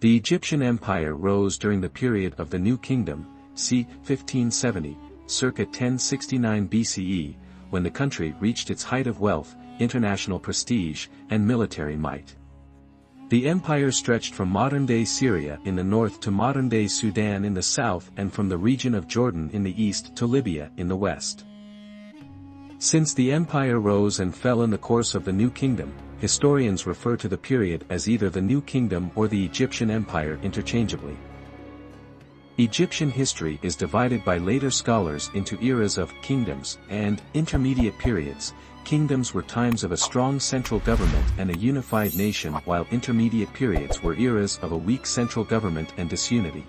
The Egyptian Empire rose during the period of the New Kingdom, c. 1570, circa 1069 BCE, when the country reached its height of wealth, international prestige, and military might. The empire stretched from modern-day Syria in the north to modern-day Sudan in the south and from the region of Jordan in the east to Libya in the west. Since the empire rose and fell in the course of the New Kingdom, historians refer to the period as either the New Kingdom or the Egyptian Empire interchangeably. Egyptian history is divided by later scholars into eras of kingdoms and intermediate periods. Kingdoms were times of a strong central government and a unified nation, while intermediate periods were eras of a weak central government and disunity.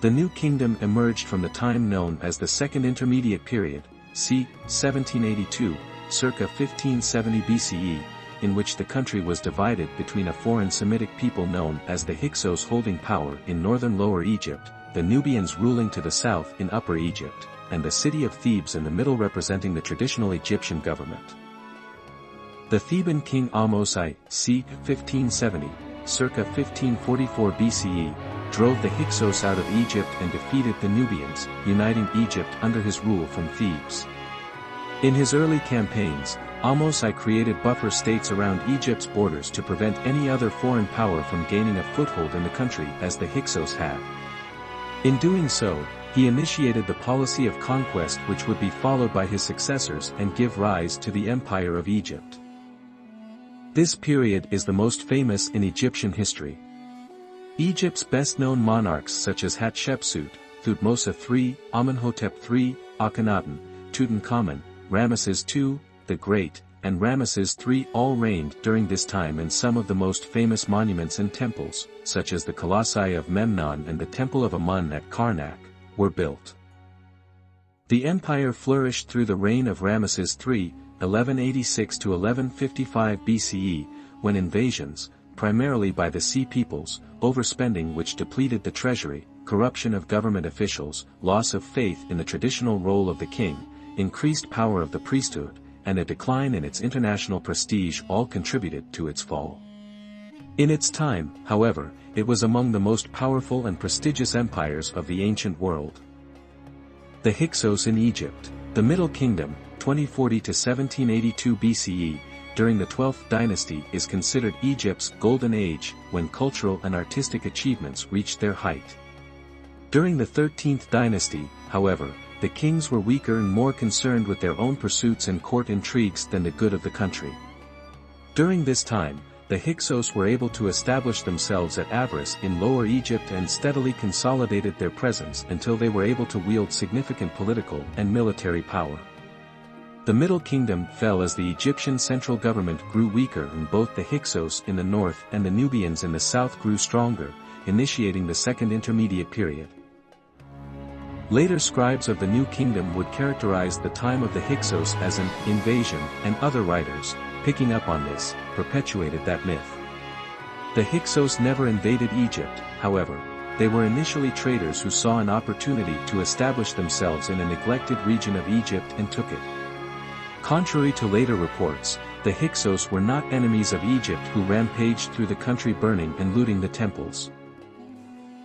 The New Kingdom emerged from the time known as the Second Intermediate Period, c. 1782, circa 1570 BCE, in which the country was divided between a foreign Semitic people known as the Hyksos holding power in northern Lower Egypt, the Nubians ruling to the south in Upper Egypt, and the city of Thebes in the middle representing the traditional Egyptian government. The Theban king Ahmose I, c. 1570, circa 1544 BCE, drove the Hyksos out of Egypt and defeated the Nubians, uniting Egypt under his rule from Thebes. In his early campaigns, Ahmose I created buffer states around Egypt's borders to prevent any other foreign power from gaining a foothold in the country as the Hyksos had. In doing so, he initiated the policy of conquest which would be followed by his successors and give rise to the Empire of Egypt. This period is the most famous in Egyptian history. Egypt's best-known monarchs such as Hatshepsut, Thutmose III, Amenhotep III, Akhenaten, Tutankhamun, Ramesses II, the Great, and Ramesses III all reigned during this time, and some of the most famous monuments and temples, such as the Colossi of Memnon and the Temple of Amun at Karnak, were built. The empire flourished through the reign of Ramesses III, 1186 to 1155 BCE, when invasions, primarily by the Sea peoples, overspending which depleted the treasury, corruption of government officials, loss of faith in the traditional role of the king, increased power of the priesthood, and a decline in its international prestige all contributed to its fall. In its time, however, it was among the most powerful and prestigious empires of the ancient world. The Hyksos in Egypt, the Middle Kingdom, 2040 to 1782 BCE, during the 12th dynasty is considered Egypt's golden age, when cultural and artistic achievements reached their height. During the 13th dynasty, however, the kings were weaker and more concerned with their own pursuits and court intrigues than the good of the country. During this time, the Hyksos were able to establish themselves at Avaris in Lower Egypt and steadily consolidated their presence until they were able to wield significant political and military power. The Middle Kingdom fell as the Egyptian central government grew weaker, and both the Hyksos in the north and the Nubians in the south grew stronger, initiating the Second Intermediate Period. Later scribes of the New Kingdom would characterize the time of the Hyksos as an invasion, and other writers, picking up on this, perpetuated that myth. The Hyksos never invaded Egypt, however. They were initially traders who saw an opportunity to establish themselves in a neglected region of Egypt and took it. Contrary to later reports, the Hyksos were not enemies of Egypt who rampaged through the country burning and looting the temples.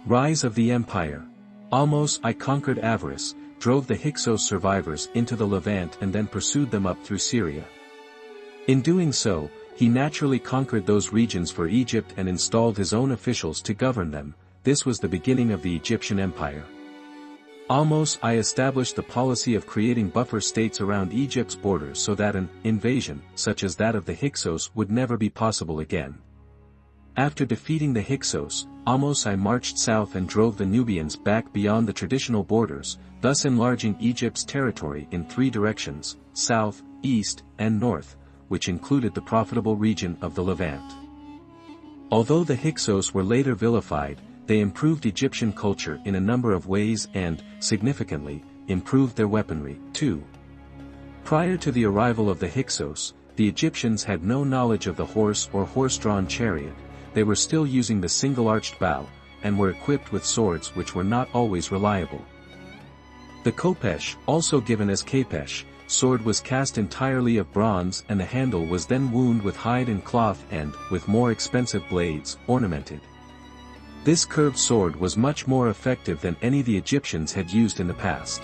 Rise of the Empire. Ahmose I conquered Avaris, drove the Hyksos survivors into the Levant and then pursued them up through Syria. In doing so, he naturally conquered those regions for Egypt and installed his own officials to govern them. This was the beginning of the Egyptian Empire. Ahmose I established the policy of creating buffer states around Egypt's borders so that an invasion, such as that of the Hyksos, would never be possible again. After defeating the Hyksos, Ahmose I marched south and drove the Nubians back beyond the traditional borders, thus enlarging Egypt's territory in three directions, south, east, and north, which included the profitable region of the Levant. Although the Hyksos were later vilified, they improved Egyptian culture in a number of ways and, significantly, improved their weaponry, too. Prior to the arrival of the Hyksos, the Egyptians had no knowledge of the horse or horse-drawn chariot. They were still using the single-arched bow, and were equipped with swords which were not always reliable. The khopesh, also given as kapesh, sword was cast entirely of bronze, and the handle was then wound with hide and cloth and, with more expensive blades, ornamented. This curved sword was much more effective than any the Egyptians had used in the past.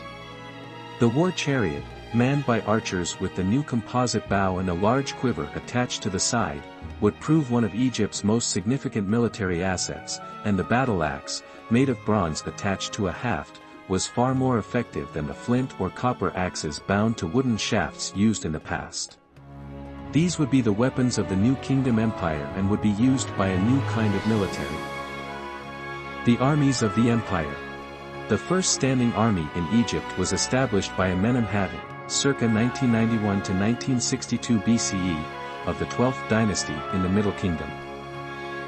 The war chariot, manned by archers with the new composite bow and a large quiver attached to the side, would prove one of Egypt's most significant military assets, and the battle axe, made of bronze attached to a haft, was far more effective than the flint or copper axes bound to wooden shafts used in the past. These would be the weapons of the New Kingdom Empire and would be used by a new kind of military. The armies of the empire. The first standing army in Egypt was established by Amenemhat, circa 1991 to 1962 BCE, of the 12th dynasty in the Middle Kingdom.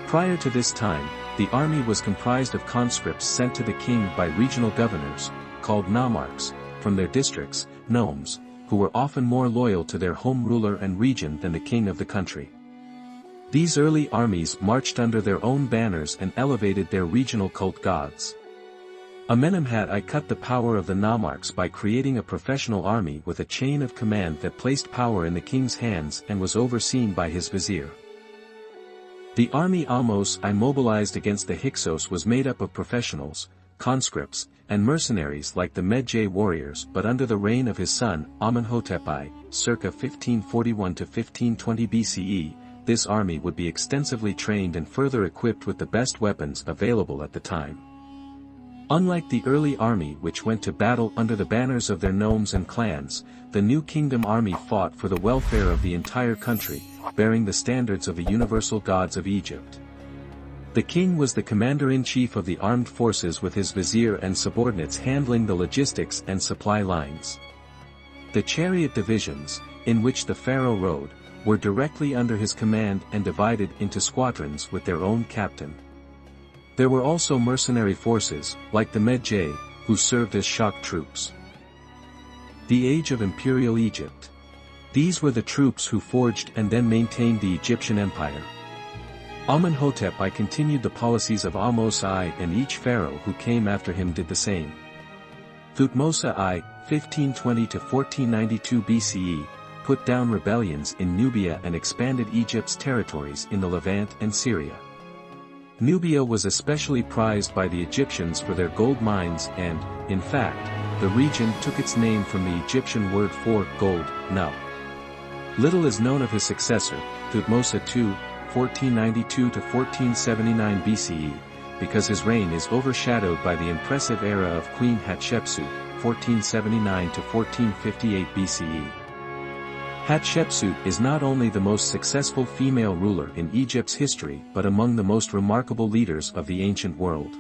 Prior to this time, the army was comprised of conscripts sent to the king by regional governors, called nomarchs, from their districts, nomes, who were often more loyal to their home ruler and region than the king of the country. These early armies marched under their own banners and elevated their regional cult gods. Amenemhat I cut the power of the nomarchs by creating a professional army with a chain of command that placed power in the king's hands and was overseen by his vizier. The army Ahmose I mobilized against the Hyksos was made up of professionals, conscripts, and mercenaries like the Medjay warriors, but under the reign of his son, Amenhotep I, circa 1541 to 1520 BCE, this army would be extensively trained and further equipped with the best weapons available at the time. Unlike the early army which went to battle under the banners of their nomes and clans, the New Kingdom army fought for the welfare of the entire country, bearing the standards of the universal gods of Egypt. The king was the commander-in-chief of the armed forces with his vizier and subordinates handling the logistics and supply lines. The chariot divisions, in which the pharaoh rode, were directly under his command and divided into squadrons with their own captain. There were also mercenary forces, like the Medjay, who served as shock troops. The Age of Imperial Egypt. These were the troops who forged and then maintained the Egyptian empire. Amenhotep I continued the policies of Ahmose I, and each pharaoh who came after him did the same. Thutmose I, 1520 to 1492 BCE, put down rebellions in Nubia and expanded Egypt's territories in the Levant and Syria. Nubia was especially prized by the Egyptians for their gold mines and, in fact, the region took its name from the Egyptian word for gold, nu. Little is known of his successor, Thutmose II, 1492 to 1479 BCE, because his reign is overshadowed by the impressive era of Queen Hatshepsut, 1479 to 1458 BCE. Hatshepsut is not only the most successful female ruler in Egypt's history but among the most remarkable leaders of the ancient world.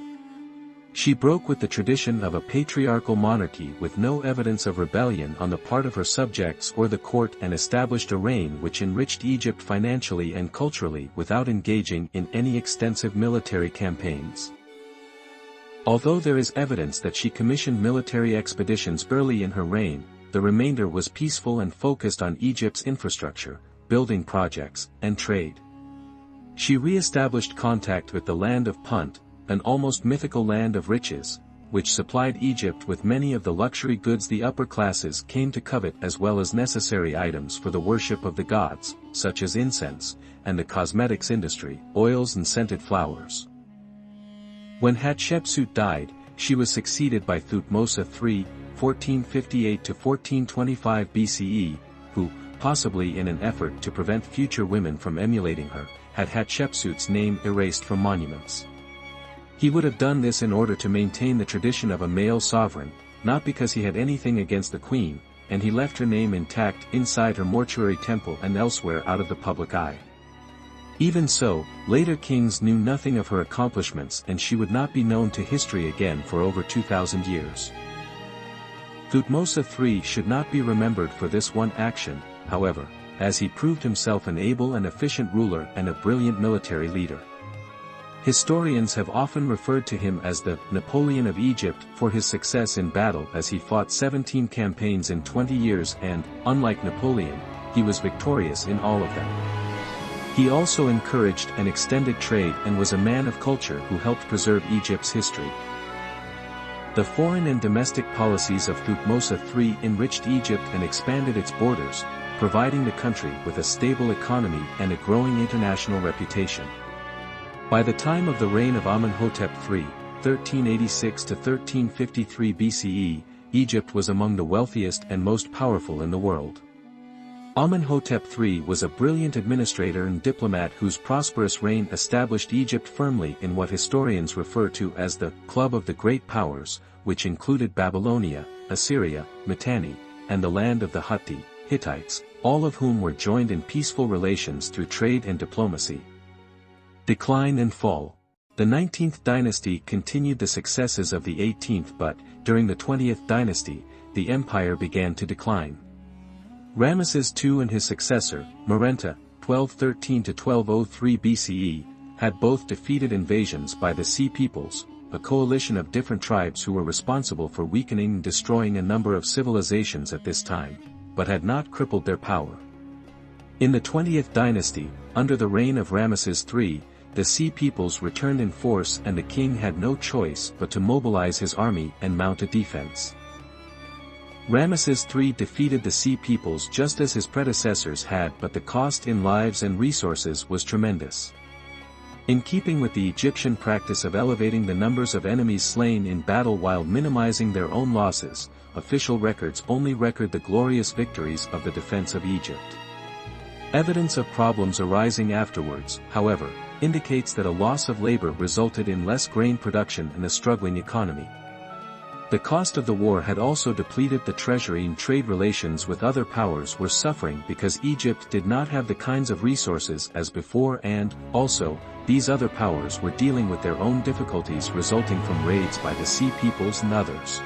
She broke with the tradition of a patriarchal monarchy with no evidence of rebellion on the part of her subjects or the court and established a reign which enriched Egypt financially and culturally without engaging in any extensive military campaigns. Although there is evidence that she commissioned military expeditions early in her reign, the remainder was peaceful and focused on Egypt's infrastructure, building projects, and trade. She re-established contact with the land of Punt, an almost mythical land of riches, which supplied Egypt with many of the luxury goods the upper classes came to covet as well as necessary items for the worship of the gods, such as incense, and the cosmetics industry, oils and scented flowers. When Hatshepsut died, she was succeeded by Thutmose III, 1458 to 1425 BCE, who, possibly in an effort to prevent future women from emulating her, had Hatshepsut's name erased from monuments. He would have done this in order to maintain the tradition of a male sovereign, not because he had anything against the queen, and he left her name intact inside her mortuary temple and elsewhere out of the public eye. Even so, later kings knew nothing of her accomplishments and she would not be known to history again for over 2,000 years. Thutmose III should not be remembered for this one action, however, as he proved himself an able and efficient ruler and a brilliant military leader. Historians have often referred to him as the Napoleon of Egypt for his success in battle, as he fought 17 campaigns in 20 years and, unlike Napoleon, he was victorious in all of them. He also encouraged and extended trade and was a man of culture who helped preserve Egypt's history. The foreign and domestic policies of Thutmose III enriched Egypt and expanded its borders, providing the country with a stable economy and a growing international reputation. By the time of the reign of Amenhotep III, 1386 to 1353 BCE, Egypt was among the wealthiest and most powerful in the world. Amenhotep III was a brilliant administrator and diplomat whose prosperous reign established Egypt firmly in what historians refer to as the Club of the Great Powers, which included Babylonia, Assyria, Mitanni, and the land of the Hittites, all of whom were joined in peaceful relations through trade and diplomacy. Decline and fall. The 19th dynasty continued the successes of the 18th, but, during the 20th dynasty, the empire began to decline. Ramesses II and his successor, Merenta, 1213 to 1203 BCE, had both defeated invasions by the Sea Peoples, a coalition of different tribes who were responsible for weakening and destroying a number of civilizations at this time, but had not crippled their power. In the 20th dynasty, under the reign of Ramesses III, the Sea Peoples returned in force and the king had no choice but to mobilize his army and mount a defense. Ramesses III defeated the Sea Peoples just as his predecessors had, but the cost in lives and resources was tremendous. In keeping with the Egyptian practice of elevating the numbers of enemies slain in battle while minimizing their own losses, official records only record the glorious victories of the defense of Egypt. Evidence of problems arising afterwards, however, indicates that a loss of labor resulted in less grain production and a struggling economy. The cost of the war had also depleted the treasury, and trade relations with other powers were suffering because Egypt did not have the kinds of resources as before, and, also, these other powers were dealing with their own difficulties resulting from raids by the Sea Peoples and others.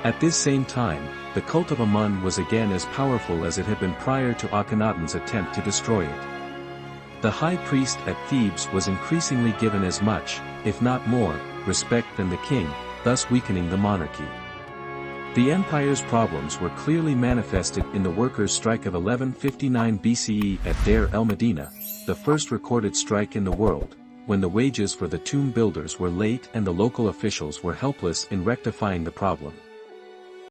At this same time, the cult of Amun was again as powerful as it had been prior to Akhenaten's attempt to destroy it. The high priest at Thebes was increasingly given as much, if not more, respect than the king, thus weakening the monarchy. The empire's problems were clearly manifested in the workers' strike of 1159 BCE at Deir el-Medina, the first recorded strike in the world, when the wages for the tomb builders were late and the local officials were helpless in rectifying the problem.